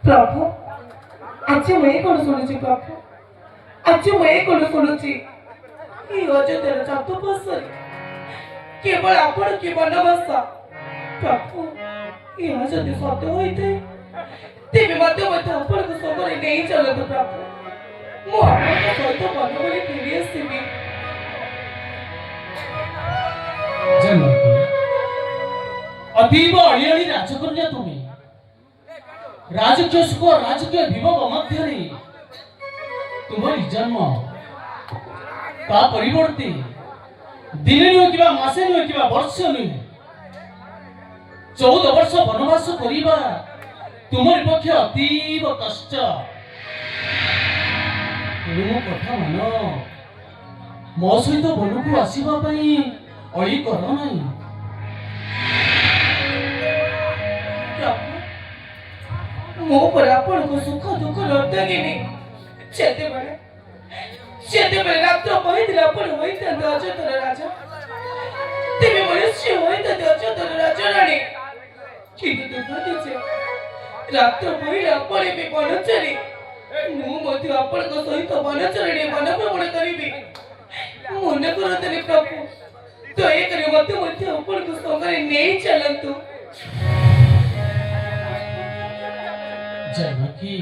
प्रभु आज मैं कौन शुणुची प्रभु आज मैं कौन शुणुची अयोध्यार चतुर्पार्श्व केवल आपण की बनवास प्रभु यह जदि सत्य होते तेरे मध्य मध्य आपण को संगे नहीं चलत प्रभु मु आपण सहित बनवाली फेरी आसबी अतीब अड़ियाड़ी राजकन्या तुम्हें राजकीय सुख राजकीय विभोग मध्य तुम्हारी जन्म ता परिवर्ते दिन नुहे कि मासे नुहे कि वर्ष नुहे 14 वर्ष वनवास करिबा तुम्हारी पक्ष अतीब कष्ट मो कथा मान मो सहित वन को आसवा अड़ी कर नहीं मो पर आपण को सुख दुख लौटागिनी सेते रात्र पहिला आपण होइता अजतर राजा तेबे मनुष्य होइता अजतर राजा रानी किंतु दुर्भाग्य छे रात्र पहिला आपण भी बनचरी मु मध्य आपण को सहित बनचरी वन भ्रमण करिबी मन करतनी प्रभु तो एक मध्य मध्य आपण को संगे नहीं चलंतु जानकी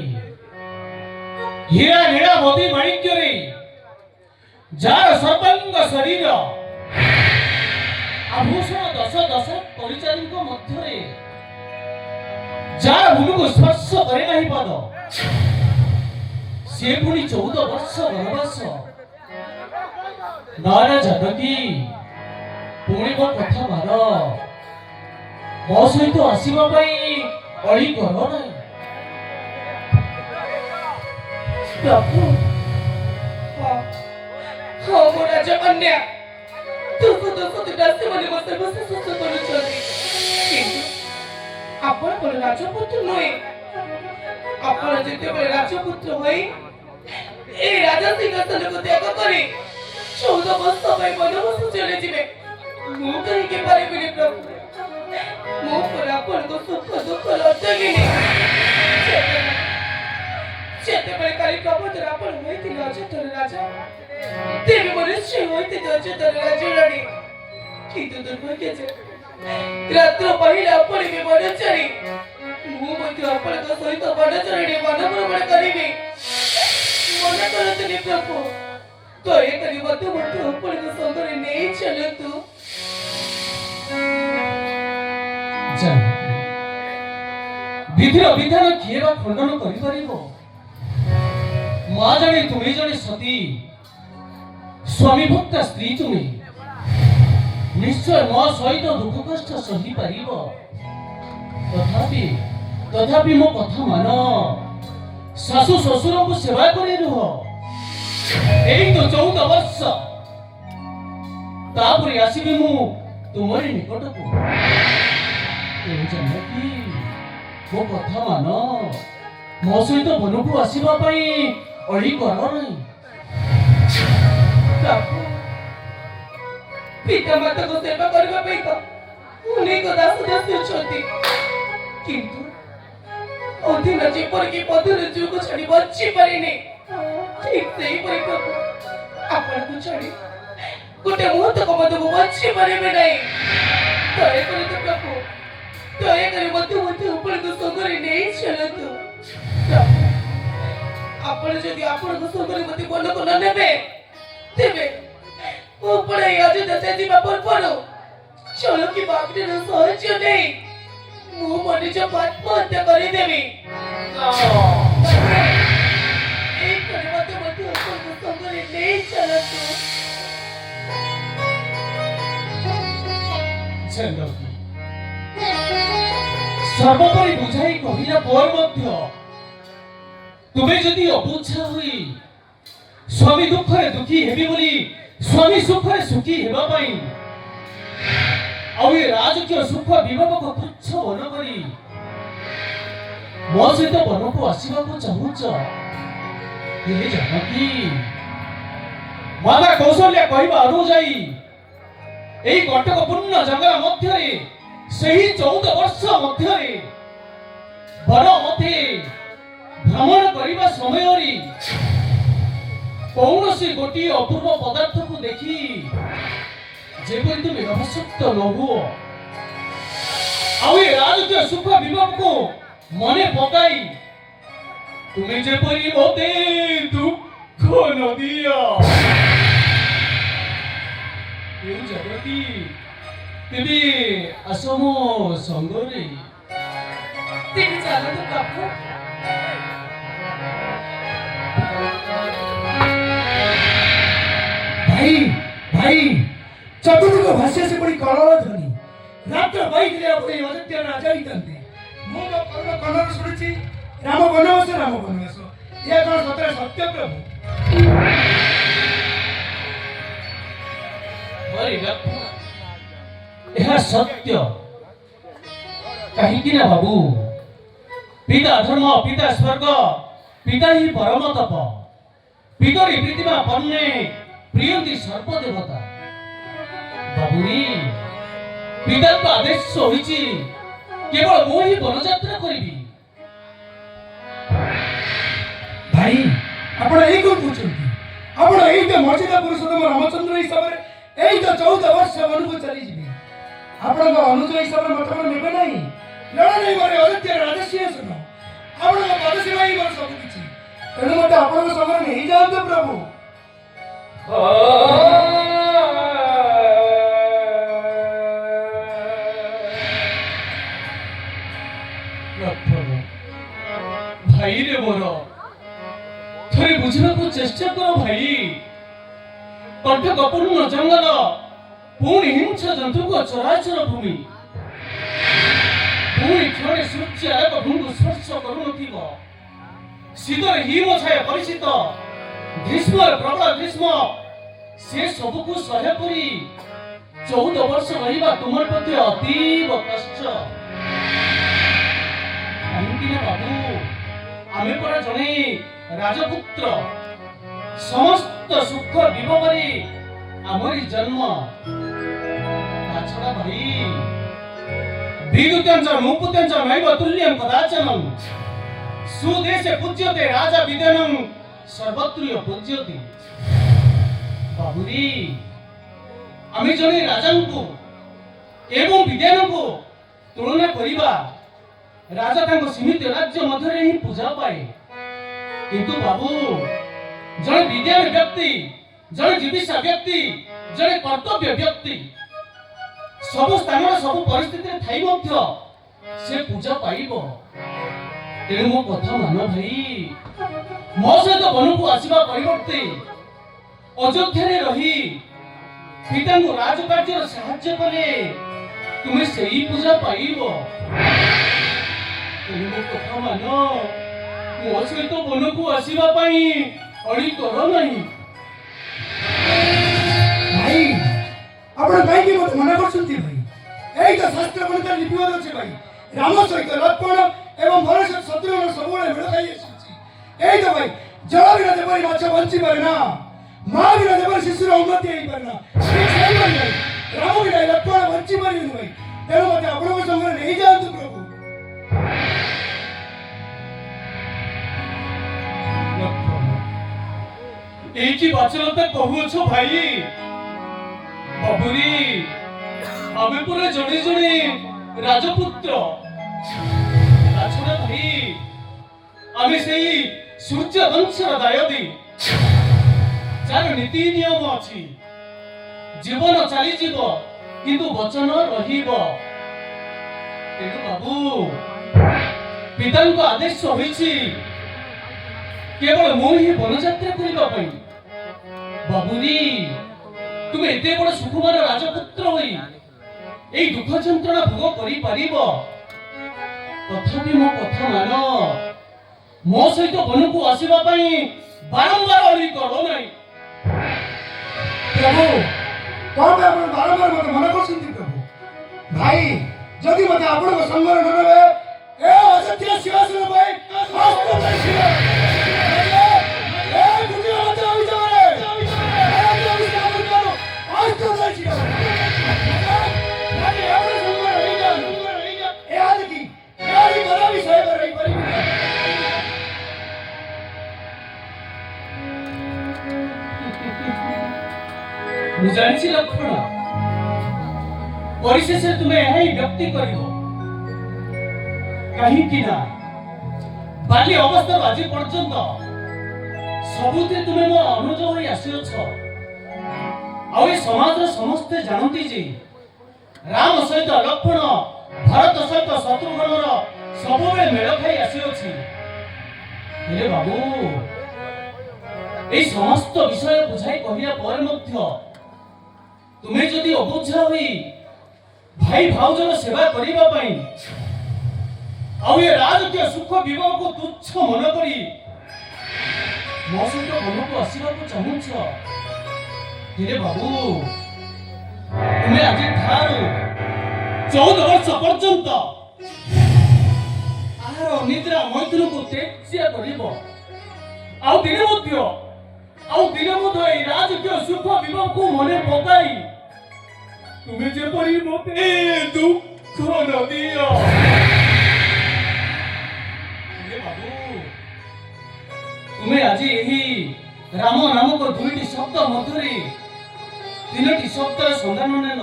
हीरा नीड़ा मोती माणिक्य रे जार सर्वांग शरीर आभूषण दश दश परिचारी मध्य जार भूमि को स्पर्श करे नहीं पद से पुणी 14 वर्ष वनवास नाना जानकी पुणी मो कथा मान मो सहित आसवा अड़ी कर नहीं प्रभु हाँ मो राजकन्या तुस दासी मन मो सर्वस्व सुख करुछथि किंतु आपण कोन राजपुत्र नय आपण जेते राजपुत्र होई ए राजा सिंहासन को त्याग करी 14 वर्ष पई वनवास चले जिवे मु कहि के पारिबिनी प्रभु मो पर आपण को सुख दुख लौटागिनी सेते बळे काली कपतर आपण होइति अजतर राजा तेबे मनुष्य होइति अजतर राजा रानी किंतु दुर्भाग्य छे रात्र पहिला आपण भी बनचरी मु मध्य आपण को सहित बनचरी वन भ्रमण करिबी मन करतनी प्रभु तो एक मध्य मध्य आपण को संगे नहीं चलतु विधिर विधान किए बा खंडन करि परिबो माँ जाने तुम्हें जने सती स्वामी भक्त स्त्री तुम्हें निश्चय मो सहित दुख कष्ट सही पारिबो तथापि मो कथा मान सासु ससुर को सेवा करे रुह एई तो 14 वर्ष तापरे आसीबी मु तुमरी निकट को जानकी मो कथा मान मो सहित वन को आसवा अड़ी कर नहीं पिता माता को सेवा करबा पई तो अनेक दास दासी छथि किंतु अधीन जेपर की पदर जुग छड़ी बच्ची परिने ठीक सेही परि प्रभु आपण को छड़ी ଗୋଟେ ମୁହୂର୍ତ୍ତକୁ ମଧ୍ୟ ମୁଁ ବଞ୍ଚି ପାରିବି ନାହିଁ। ଦୟାକରି ତ ପ୍ରଭୁ, ଦୟାକରି ମୋତେ ଆପଣଙ୍କ ସଙ୍ଗରେ ନେଇ ଚାଲନ୍ତୁ। ପ୍ରଭୁ, ଆପଣ ଯଦି ଆପଣଙ୍କ ସଙ୍ଗରେ ମୋତେ ମନକୁ ନ ନେବେ, ତେବେ ମୁଁ ପୁଣି ଏହି ଅଯୋଧ୍ୟା ଯିବା ପୂର୍ବରୁ ଚଳ କିମ୍ବା ଅଗ୍ନିର ସାହାଯ୍ୟ ନେଇ ମୁଁ ମୋ ନିଜ ଆତ୍ମହତ୍ୟା କରିଦେବି। ଏହିପରି ମୋତେ ଆପଣଙ୍କ ସଙ୍ଗରେ ନେଇ ଚାଲନ୍ତୁ। ଜାନକୀ, ସର୍ବପରି ବୁଝାଇ କହିଲା ପରେ ମଧ୍ୟ ତୁମେ ଯଦି ଅବୁଝା ହୋଇ ସ୍ୱାମୀ ଦୁଃଖରେ ଦୁଃଖୀ ହେବି ବୋଲି ସ୍ୱାମୀ ସୁଖରେ ସୁଖୀ ହେବା ପାଇଁ ଆଉ ଏ ରାଜକୀୟ ସୁଖ ବିଭାଗକୁ ତୁଚ୍ଛ ମନ କରି ମୋ ସହିତ ବନକୁ ଆସିବାକୁ ଚାହୁଁଛ, ହେଲେ ଜାନକୀ, ମାତା କୌଶଲ୍ୟା କହିବା ଅନୁଯାୟୀ ଏହି କଟକ ପୂର୍ଣ୍ଣ ଜଙ୍ଗଲ ମଧ୍ୟରେ ସେହି 14 ବର୍ଷ ମଧ୍ୟରେ ବନ ମଧ୍ୟରେ ଭ୍ରମଣ କରିବା ସମୟରେ କୌଣସି ଗୋଟିଏ ଅପୂର୍ବ ପଦାର୍ଥକୁ ଦେଖି ଯେପରି ତୁମେ ଅବସକ୍ତ ନ ହୁଅ ଆଉ ଏ ରାଜକୀୟ ସୁଖ ବିଭାଗକୁ ମନେ ପକାଇ ତୁମେ ଯେପରି ମୋତେ ଦୁଃଖ ନ ଦିଅ। ଜାନକୀ, ତେବେ ଆସ ମୋ ସଙ୍ଗରେ। ତେବେ ଚାଲନ୍ତୁ ପ୍ରଭୁ। ଭାଇ ଭାଇ ଚତୁର୍ଦିଗ ଭାସି ଆସି ପଡ଼ି କଳଳ ଧ୍ୱନି ରାତ୍ର ପାଇଥିଲେ ଆପଣ ଏହି ଅଯୋଧ୍ୟାର ରାଜା ହେଇଥାନ୍ତେ। ମୁଁ ମୋ କର୍ଣ୍ଣ କର୍ଣ୍ଣର ଶୁଣିଛି ରାମ ବନବାସ ରାମ ବନବାସ। ଏହା କଣ ସତରେ ସତ୍ୟ ପ୍ରଭୁ? ଏହା ସତ୍ୟ। କାହିଁକି ନା ବାବୁ, ପିତା ଧର୍ମ, ପିତା ସ୍ୱର୍ଗ, ପିତା ହିଁ ପରମ ତପ। ପିତରି ପ୍ରୀତିମା ପନ୍ନେ ପ୍ରିୟନ୍ତି ସର୍ବଦେବତା। ବାବୁନି, ପିତାଙ୍କ ଆଦେଶ ହୋଇଛି କେବଳ ମୁଁ ହିଁ ବନଯାତ୍ରା କରିବି। ଭାଇ, ଆପଣ ଏଇ କଣ କହୁଛନ୍ତି? ଆପଣ ଏଇ ତ ମର୍ଯ୍ୟାଦା ପୁରୁଷୋତ୍ତମ ରାମଚନ୍ଦ୍ର ହିସାବରେ ଏଇ ତ 14 ବର୍ଷ ମନକୁ ଚାଲିଯିବେ। ଆପଣଙ୍କ ଅନୁଯାୟୀ ହିସାବରେ ମତ ନେବେ ନାହିଁ। ଲଢ଼ା ନାହିଁ ମୋର ଅଯୋଧ୍ୟାର ରାଜସିଂହାସନ। ଆପଣଙ୍କ ପଦସେବା ହିଁ ମୋର ସବୁ କିଛି। ତେଣୁ ମୋତେ ଆପଣଙ୍କ ସଙ୍ଗରେ ନେଇଯାଆନ୍ତୁ ପ୍ରଭୁ। ଭାଇରେ ମୋର ଥରେ ବୁଝିବାକୁ ଚେଷ୍ଟା କର ଭାଇ। କଟକ ପୂର୍ଣ୍ଣ ଜଙ୍ଗଲ ପୁଣି ହିଂସ ଜନ୍ତୁଙ୍କ ଚରାଚର ଭୂମି। ପୁଣି କ୍ଷଣେ ସୂର୍ଯ୍ୟ ଆଲୋକ ଭୂମିକୁ ସ୍ପର୍ଶ କରୁନଥିବ। ଶୀତରେ ହିମ ଛାୟା ପରିଚିତ, ଗ୍ରୀଷ୍ମର ପ୍ରବଳ ଗ୍ରୀଷ୍ମ, ସେ ସବୁକୁ ସହ୍ୟ କରି 14 ବର୍ଷ ରହିବା ତୁମର ପ୍ରତି ଅତୀବ କଷ୍ଟ। କାହିଁକି ନା ବାବୁ, ଆମେ ପରା ଜଣେ ରାଜପୁତ୍ର। ସମସ୍ତ ସୁଖ ବିଭବରେ ଆମରି ଜନ୍ମ। ତାଛଡ଼ା ଭାଇ, ବିଦୁତ୍ୟଞ୍ଚ ମୁକୁତ୍ୟଞ୍ଚ ନୈବ ତୁଲ୍ୟଂ କଦାଚନଂ ସୁଦେଶେ ପୂଜ୍ୟତେ ରାଜା ବିଦ୍ୟାନଂ ସର୍ବତ୍ର ପୂଜ୍ୟତେ। ବାବୁରି, ଆମେ ଜଣେ ରାଜାଙ୍କୁ ଏବଂ ବିଦ୍ୟାନଙ୍କୁ ତୁଳନା କରିବା। ରାଜା ତାଙ୍କ ସୀମିତ ରାଜ୍ୟ ମଧ୍ୟରେ ହିଁ ପୂଜା ପାଏ, କିନ୍ତୁ ବାବୁ, ଜଣେ ବିଦ୍ୟାନ ବ୍ୟକ୍ତି, ଜଣେ ଜୀବିଷା ବ୍ୟକ୍ତି, ଜଣେ କର୍ତ୍ତବ୍ୟ ବ୍ୟକ୍ତି ସବୁ ସ୍ଥାନରେ ସବୁ ପରିସ୍ଥିତିରେ ଥାଇ ମଧ୍ୟ ସେ ପୂଜା ପାଇବ। ତେଣୁ ମୋ କଥା ମାନ ଭାଇ। ମୋ ସହିତ ବନକୁ ଆସିବା ପରିବର୍ତ୍ତେ ଅଯୋଧ୍ୟାରେ ରହି ପିତାଙ୍କୁ ରାଜକାର୍ଯ୍ୟରେ ସାହାଯ୍ୟ କଲେ ତୁମେ ସେଇ ପୂଜା ପାଇବ। ତେଣୁ ମୋ କଥା ମାନ, ମୋ ସହିତ ବନକୁ ଆସିବା ପାଇଁ ଅଳି କର ନାହିଁ। ଭାଇ, ଆପଣ କାହିଁକି ମୋତେ ମନା କରୁଛନ୍ତି ଭାଇ? ଏଇ ତ ଶାସ୍ତ୍ର ଅନୁସାରେ ଲିପିବଦ୍ଧ ଅଛି ଭାଇ। ରାମ ସହିତ ଲକ୍ଷ୍ମଣ ଏବଂ ଭରତ ଶତ୍ରୁଘ୍ନ ସବୁବେଳେ ମେଳ ଖାଇ ଆସୁଛି। ଏଇ ତ ଭାଇ, ଜଳ ବିନା ଯେପରି ମାଛ ବଞ୍ଚି ପାରେ ନା, ମା ବିନା ଯେପରି ଶିଶୁର ଉନ୍ନତି ହେଇପାରେ ନା, ସେଇଭଳି ଭାଇ ରାମ ବିନା ଲକ୍ଷ୍ମଣ ବଞ୍ଚି ପାରିବେନି ଭାଇ। ତେଣୁ ମୋତେ ଆପଣଙ୍କ ସଙ୍ଗରେ ନେଇଯାଆନ୍ତୁ ପ୍ରଭୁ। ଏଇକି ବାଚଲତା କହୁଅଛ ଭାଇ? বাবুরি আমি পুরো জনে জনে রাজপুত্র তাছাড়া ভাই আমি সেই সূর্য বংশর দায়দি যার নীতি নিয়ম ଅଛି জীবন চালিଯିବ কিন্তু বচন রহিব তেଣୁ বাবু পিতাଙ୍କ ଆଦେଶ ହୋଇଛି କେବଳ ମୁଁ ହିଁ ବନଯାତ୍ରା କରିବା ପାଇଁ ବାବୁନି ତୁମେ ଏତେ ବଡ଼ ସୁକୁମାର ରାଜପୁତ୍ର ହୋଇ এই দুঃখ যন্ত্রণা ভোগ କରିପାରିବ ତଥାପି ମୋ କଥା ମାନ ମୋ ସହିତ ବନକୁ ଆସିବା ପାଇଁ ବାରମ୍ବାର ଅଳି କର ନାହିଁ प्रभु कौन पे आपण बारंबार मते मना करछंती प्रभु भाई जदि मते आपण को संगर न रहे ए असत्य शिवासन भाई शास्त्र भाई शिव ए गुटी मते होई जावे शास्त्र भाई शिव भाई आपण संगर होई जा ए आज की यारी बड़ा विषय कर रही परी ମୁଁ ଜାଣିଛି ଲକ୍ଷ୍ମଣ ପରିଶେଷରେ ତୁମେ ଏହା ହିଁ ବ୍ୟକ୍ତି କରିବ କାହିଁକି ନା ବାଲ୍ୟ ଅବସ୍ଥାରୁ ଆଜି ପର୍ଯ୍ୟନ୍ତ ସବୁଥିରେ ତୁମେ ମୋ ଅନୁଜ ହୋଇ ଆସିଅଛ ଆଉ ଏ ସମାଜର ସମସ୍ତେ ଜାଣନ୍ତି ଯେ ରାମ ସହିତ ଲକ୍ଷ୍ମଣ ଭାରତ ସହିତ ଶତ୍ରୁଘ୍ନର ସବୁବେଳେ ମେଳ ଖାଇ ଆସିଅଛି ହେଲେ ବାବୁ এই সমস্ত বিষয় বুঝাই কহিয়া পরে মধ্য তুমি যদি অবুঝা হই ভাই ভাউজর সেবা করিবা পাই ଆଉ ଏ ରାଜକୀୟ ସୁଖ ବିବାହକୁ ତୁଚ୍ଛ ମନେ କରି ମୋ ସହିତ ମନକୁ ଆସିବାକୁ ଚାହୁଁଛ ହେଲେ ବାବୁ ତୁମେ ଆଜି ଠାରୁ 14 ବର୍ଷ ପର୍ଯ୍ୟନ୍ତ ଆହାର ଅନିଦ୍ରା ମୈଥୁନକୁ ତ୍ୟାଜ୍ୟ କରିବ ଆଉ ଦିନେ ମଧ୍ୟ এই রাଜକୀୟ ସୁଖ ବିବାହକୁ ମନେ ପକାଇ ତୁମେ ଯେପରି ମୋତେ ଦୁଃଖ ନ ଦିଅ ବାବୁ ତୁମେ ଆଜି ଏହି ରାମ ନାମକ ଦୁଇଟି ଶବ୍ଦ ମଧ୍ୟରେ ତିନୋଟି ଶବ୍ଦର ସନ୍ଧାନ ନେଲ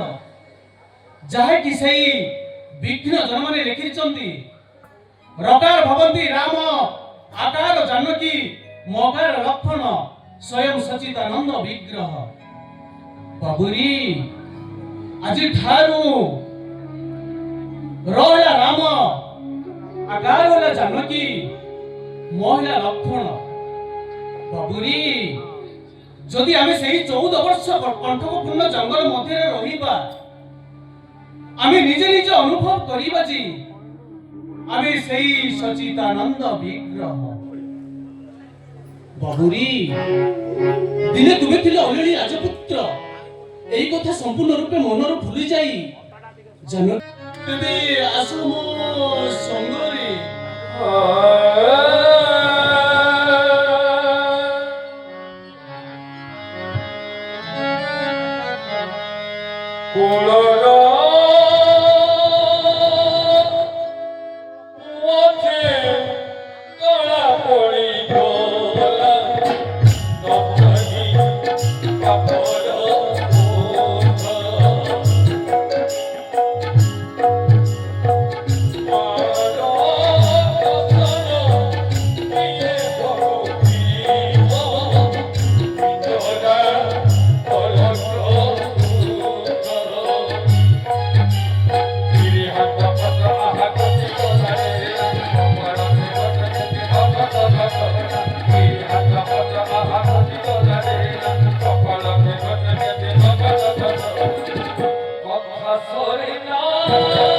ଯାହାକି ସେଇ ବିଘ୍ନ ଜନ୍ମରେ ଲେଖିଛନ୍ତି ରକାର ଭବନ୍ତି ରାମ ଆକାର ଜାନକୀ ମକାର ଲକ୍ଷ୍ମଣ स्वयं सचिदानंद विग्रह बाबुरी आज ठारू रहला राम आकार होला जानकी महिला लक्ष्मण बाबुरी जदि आमे सेही 14 वर्ष कंठकपूर्ण जंगल मध्य रहिबा आमे निजे निजे अनुभव करिबा जी आमे सेही सचिदानंद विग्रह बाबुरी दिने तुमे थिले अलरेडी राजपुत्र एई कथा संपूर्ण रूपे मनर भूली जाई जन तेबे आसम संगरे कोळरा Sorry, no.